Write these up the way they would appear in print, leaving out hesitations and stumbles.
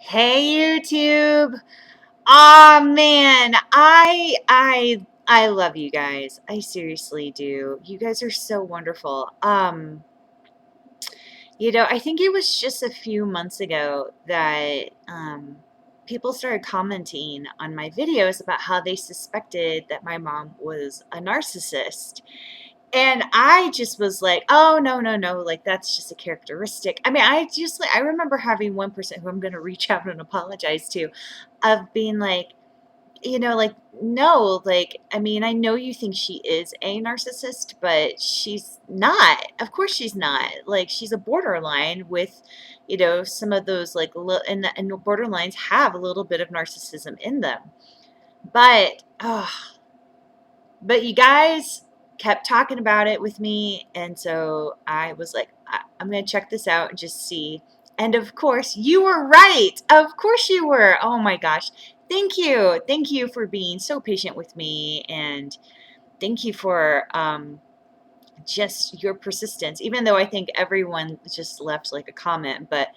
Hey YouTube. Aw man, I love you guys. I seriously do. You guys are so wonderful. I think it was just a few months ago that people started commenting on my videos about how they suspected that my mom was a narcissist. And I just was like, oh, no, no, no, like that's just a characteristic. I mean, I remember having one person who I'm going to reach out and apologize to, of being like, like, no, like, I mean, I know you think she is a narcissist, but she's not. Of course she's not. Like, she's a borderline with, some of those, like, and borderlines have a little bit of narcissism in them. But, oh, but you guys kept talking about it with me, and so I was like, I'm going to check this out and just see. And of course, you were right. Of course you were. Oh my gosh. Thank you. Thank you for being so patient with me, and thank you for just your persistence, even though I think everyone just left like a comment, but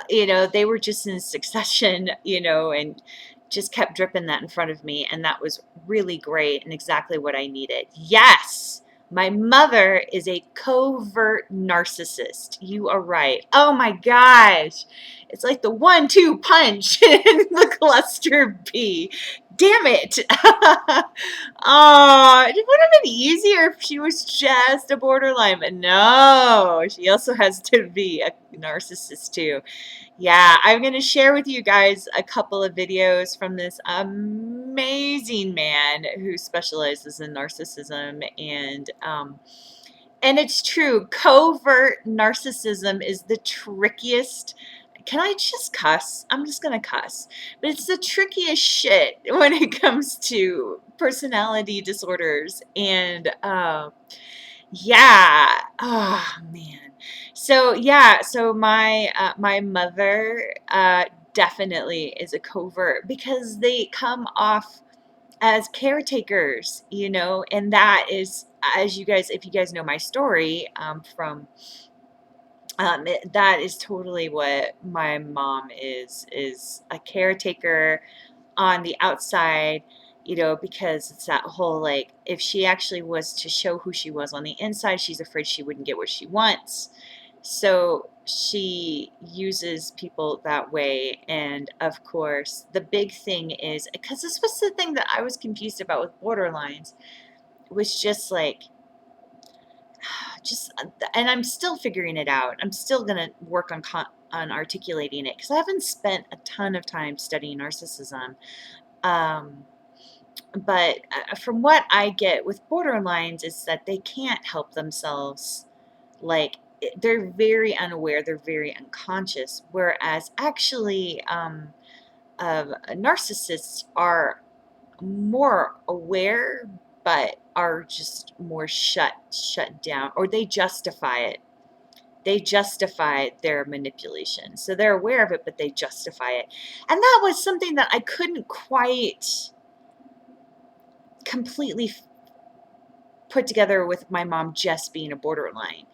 they were just in succession, and just kept dripping that in front of me. And that was really great and exactly what I needed. Yes, my mother is a covert narcissist. You are right. Oh my gosh. It's like the 1-2 punch in the cluster B. Damn it. Oh, it would have been easier if she was just a borderline, but no, she also has to be a narcissist too. Yeah, I'm going to share with you guys a couple of videos from this amazing man who specializes in narcissism, and it's true. Covert narcissism is the trickiest. Can I just cuss? I'm just going to cuss. But it's the trickiest shit when it comes to personality disorders. And yeah. Oh man. So yeah, so my mother definitely is a covert because they come off as caretakers, and that is, as you guys, if you guys know my story, that is totally what my mom is a caretaker on the outside, because it's that whole, like, if she actually was to show who she was on the inside, she's afraid she wouldn't get what she wants. So she uses people that way. And of course, the big thing is, because this was the thing that I was confused about with borderlines, was just like, just, and I'm still figuring it out. I'm still going to work on articulating it because I haven't spent a ton of time studying narcissism. Um, but from what I get with borderlines is that they can't help themselves. Like, they're very unaware, they're very unconscious, whereas actually narcissists are more aware, but are just more shut down, or they justify it. They justify their manipulation. So they're aware of it, but they justify it. And that was something that I couldn't quite completely put together with my mom just being a borderline,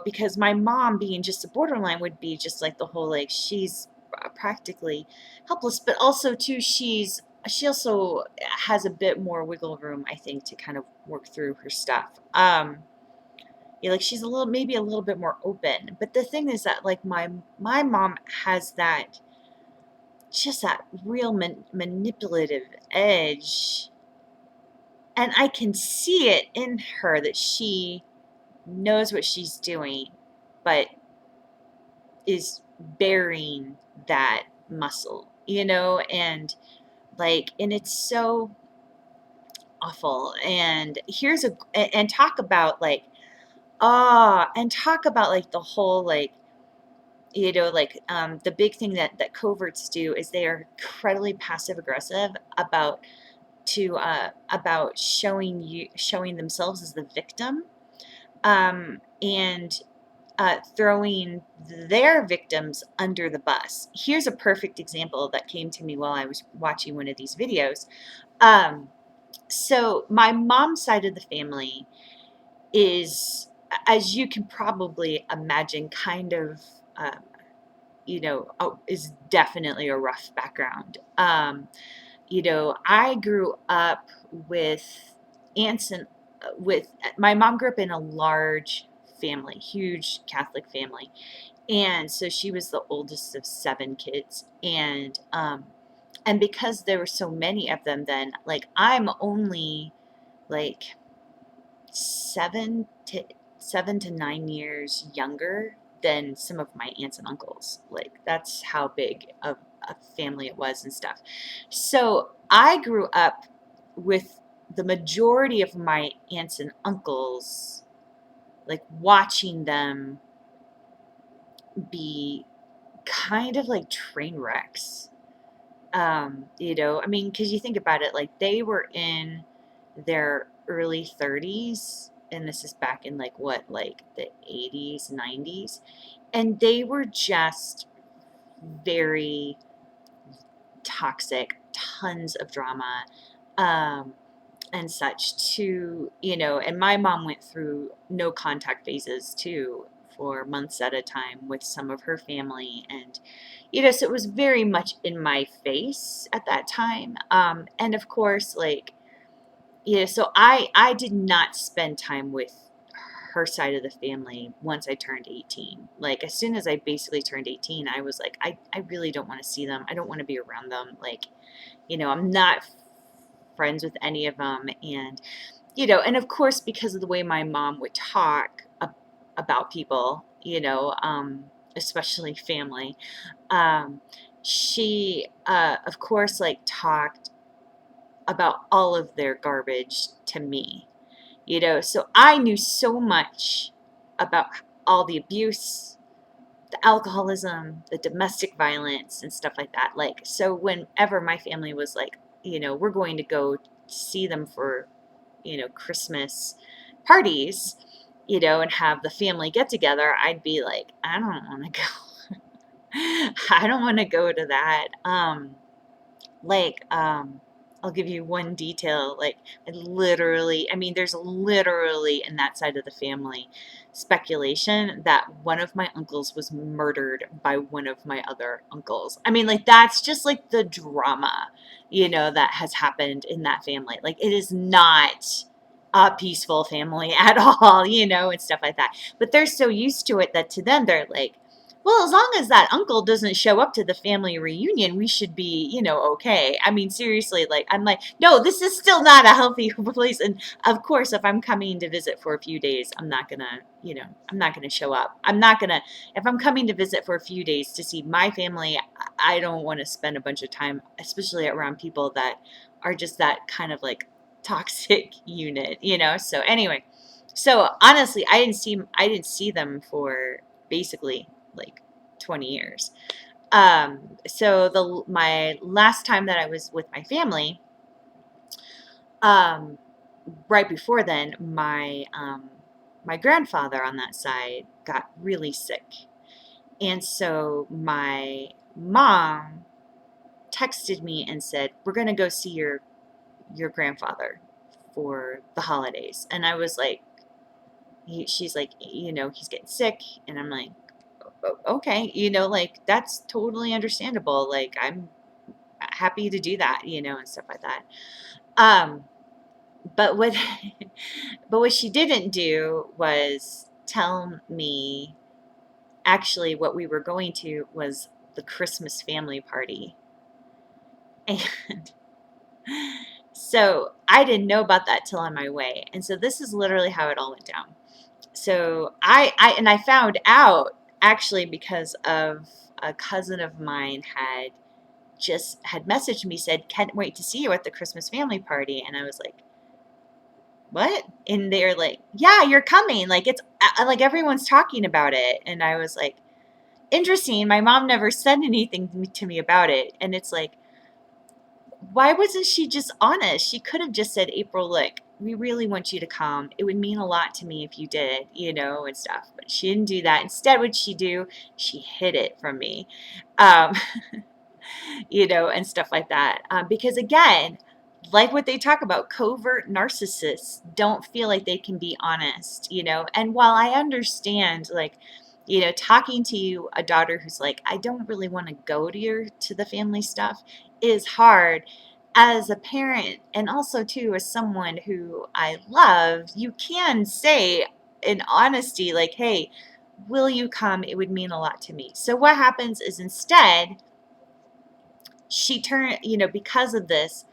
because my mom being just a borderline would be just like the whole, like, she's practically helpless, but also too, she also has a bit more wiggle room, I think, to kind of work through her stuff. Like, she's maybe a little bit more open. But the thing is that, like, my mom has that, just that real manipulative edge. And I can see it in her that she knows what she's doing, but is bearing that muscle, and it's so awful. And talk about, like, and talk about, like, the whole, like, the big thing that coverts do is they are incredibly passive aggressive about showing themselves as the victim, and throwing their victims under the bus. Here's a perfect example that came to me while I was watching one of these videos. So my mom's side of the family is, as you can probably imagine, kind of is definitely a rough background. I grew up with aunts and with my mom grew up in a large family, huge Catholic family. And so she was the oldest of seven kids. And because there were so many of them then, like I'm only like 7 to 9 years younger than some of my aunts and uncles. Like that's how big of a family it was and stuff. So I grew up with the majority of my aunts and uncles, like watching them be kind of like train wrecks. I mean, because you think about it, like they were in their early 30s, and this is back in like what, like the 80s, 90s, and they were just very toxic, tons of drama, um, and such and my mom went through no contact phases too for months at a time with some of her family. And so it was very much in my face at that time. And of course, like, so I did not spend time with her side of the family once I turned 18. Like, as soon as I basically turned 18, I was like, I really don't want to see them. I don't want to be around them. Like, I'm not friends with any of them. And of course, because of the way my mom would talk about people, especially family, um, she, of course, like talked about all of their garbage to me, so I knew so much about all the abuse, the alcoholism, the domestic violence, and stuff like that. Like, so whenever my family was like, we're going to go see them for, Christmas parties, and have the family get together, I'd be like, I don't want to go. I don't want to go to that. Like, I'll give you one detail. Like, I mean, there's literally in that side of the family speculation that one of my uncles was murdered by one of my other uncles. I mean, like, that's just like the drama, that has happened in that family. Like, it is not a peaceful family at all, and stuff like that. But they're so used to it that to them, they're like, well, as long as that uncle doesn't show up to the family reunion, we should be, okay. I mean, seriously, like, I'm like, no, this is still not a healthy place. And of course, if I'm coming to visit for a few days, I'm not gonna show up. If I'm coming to visit for a few days to see my family, I don't want to spend a bunch of time, especially around people that are just that kind of like toxic unit, So anyway, so honestly, I didn't see them for basically like 20 years. So my last time that I was with my family, um, right before then, my grandfather on that side got really sick, and so my mom texted me and said, "We're gonna go see your grandfather for the holidays," and I was like, she's like, he's getting sick, and I'm like, okay, like that's totally understandable. Like I'm happy to do that, and stuff like that. Um, but what, but what she didn't do was tell me actually what we were going to was the Christmas family party. And so I didn't know about that till on my way. And so this is literally how it all went down. So I found out actually because of a cousin of mine had messaged me, said, "Can't wait to see you at the Christmas family party." And I was like, "What?" And they're like, "Yeah, you're coming. Like it's like everyone's talking about it." And I was like, "Interesting. My mom never said anything to me about it." And it's like, why wasn't she just honest? She could have just said, "April, look, we really want you to come. It would mean a lot to me if you did, and stuff." But she didn't do that. Instead, what she do? She hid it from me, um, and stuff like that. Because again, like what they talk about, covert narcissists don't feel like they can be honest, And while I understand, like, talking to a daughter who's like, I don't really want to go to the family stuff is hard. As a parent, and also too as someone who I love, you can say in honesty, like, hey, will you come? It would mean a lot to me. So what happens is instead, she turned, because of this,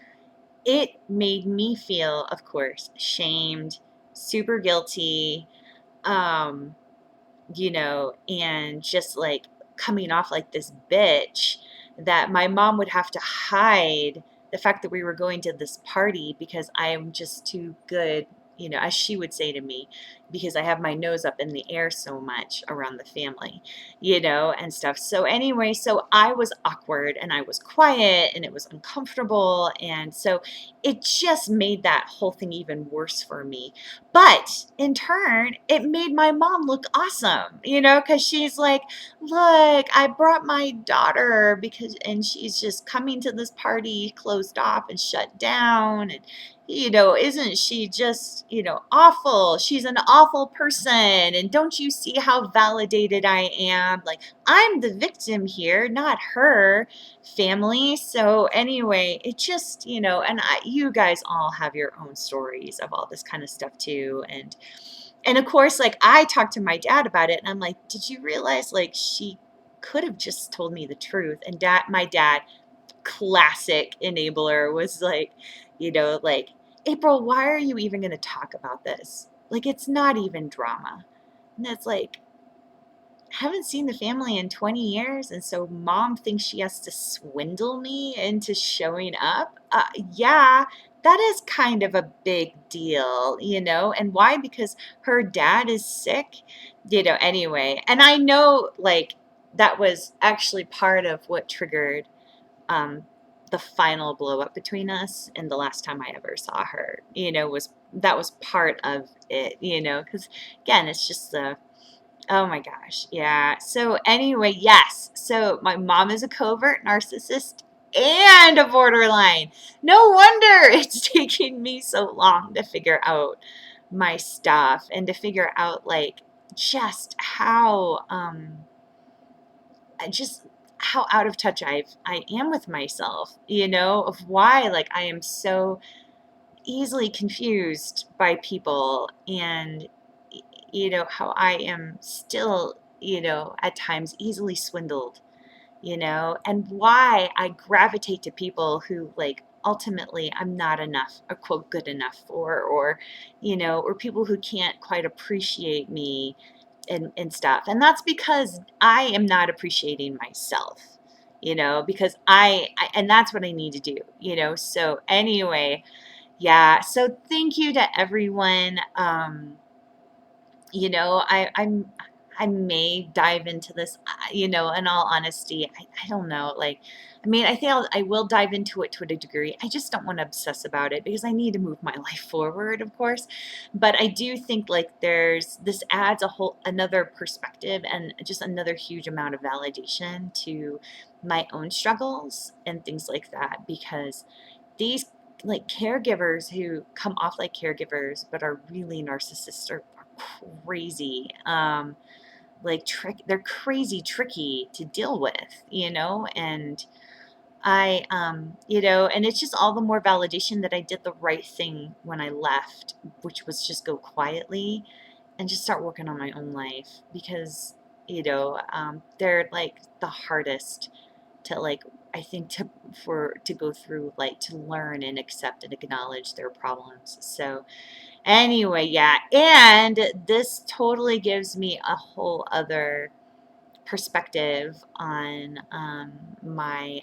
it made me feel, of course, shamed, super guilty, um, and just like coming off like this bitch, that my mom would have to hide the fact that we were going to this party because I am just too good, as she would say to me, because I have my nose up in the air so much around the family, and stuff. So anyway, so I was awkward and I was quiet and it was uncomfortable. And so it just made that whole thing even worse for me. But in turn, it made my mom look awesome, because she's like, look, I brought my daughter and she's just coming to this party closed off and shut down. And, isn't she just, awful? She's an awful person. And don't you see how validated I am? Like, I'm the victim here, not her family. So anyway, it just, you guys all have your own stories of all this kind of stuff too. And of course, like, I talked to my dad about it and I'm like, did you realize, like, she could have just told me the truth? And my dad, classic enabler, was like, like, April, why are you even going to talk about this? Like, it's not even drama. And it's like, haven't seen the family in 20 years, and so mom thinks she has to swindle me into showing up. Yeah, that is kind of a big deal, and why? Because her dad is sick, anyway. And I know, like, that was actually part of what triggered um, the final blow up between us, and the last time I ever saw her, was part of it, because again, it's just the oh my gosh. Yeah. So anyway, yes. So my mom is a covert narcissist and a borderline. No wonder it's taking me so long to figure out my stuff and to figure out, like, just how just how out of touch I am with myself, of why, like, I am so easily confused by people, and how I am still, at times easily swindled, and why I gravitate to people who, like, ultimately I'm not enough or quote good enough for, or or people who can't quite appreciate me and stuff. And that's because I am not appreciating myself, because and that's what I need to do, so anyway, yeah. So thank you to everyone. I may dive into this, in all honesty. I don't know. Like, I mean, I think I will dive into it to a degree. I just don't want to obsess about it because I need to move my life forward, of course. But I do think, like, this adds another perspective and just another huge amount of validation to my own struggles and things like that, because these, like, caregivers who come off like caregivers but are really narcissists are crazy. Like, they're crazy tricky to deal with, and and it's just all the more validation that I did the right thing when I left, which was just go quietly and just start working on my own life, because they're, like, the hardest to, like, I think to go through, like, to learn and accept and acknowledge their problems. So anyway, yeah, and this totally gives me a whole other perspective on my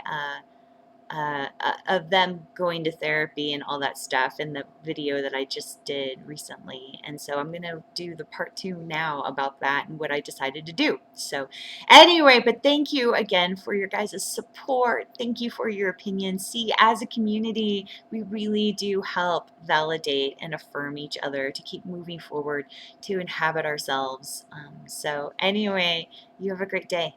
of them going to therapy and all that stuff in the video that I just did recently. And so I'm going to do the part 2 now about that and what I decided to do. So anyway, but thank you again for your guys' support. Thank you for your opinions. See, as a community, we really do help validate and affirm each other to keep moving forward, to inhabit ourselves. So anyway, you have a great day.